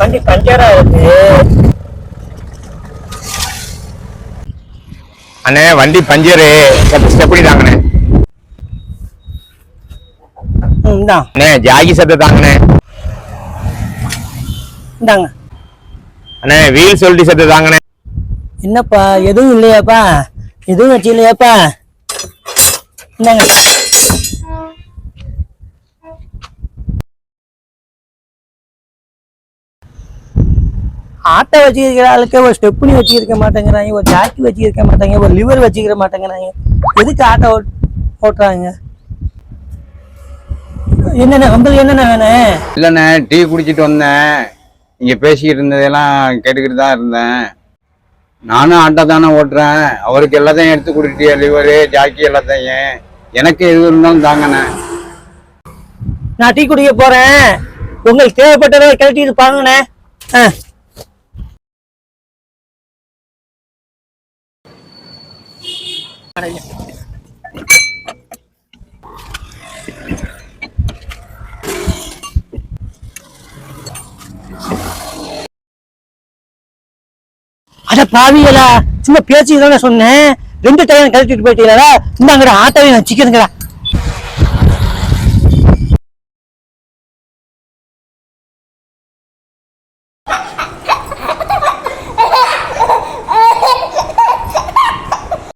வண்டி பஞ்சரா இருக்கு. அண்ணே வண்டி பஞ்சரு ஸ்டெப்னி தாங்கண்ணே. அண்ணே ஜாகி சட்டை தாங்கண்ணே. இந்தாங்க அண்ணே வீல் சொல்லிட்டு சட்டை தாங்கண்ணே. என்னப்பா எதுவும் இல்லையாப்பா? எதுவும் வச்சு இல்லையாப்பா? இந்தாங்க. ஆட்டோ வச்சுக்கிற ஆளுக்கு ஒரு ஸ்டெப்னி வச்சுருக்க மாட்டேங்கிறாங்க, ஒரு ஜாக்கி வச்சுருக்க மாட்டாங்க, ஒரு லிவர் வச்சுக்கிற மாட்டேங்கிறாங்க. எதுக்கு ஆட்டோ ஓட்டுறாங்க? என்னண்ணே உங்களுக்கு என்னண்ணே வேணும்? இல்லைண்ணே டீ குடிச்சிட்டு வந்தேன். இங்கே பேசிக்கிட்டு இருந்ததெல்லாம் கேட்டுக்கிட்டு தான் இருந்தேன். நானும் ஆட்டோ தானே ஓட்டுறேன். அவருக்கு எல்லாத்தையும் எடுத்து கொடுத்துட்டிய, லிவரு ஜாக்கி எல்லாத்தையும். எனக்கு எது இருந்தாலும் தாங்கண்ணே. நான் டீ குடிக்க போறேன். உங்களுக்கு தேவைப்பட்டதை கழட்டிட்டு பாருங்கண்ணே. அட பாவியலா, சும்மா பேச்சு தானே சொன்னேன். 2 டைம் கழட்டிட்டு போயிட்டீங்களா? இந்தாங்கடா ஆட்டோவை நான் சிக்கிறேங்கடா.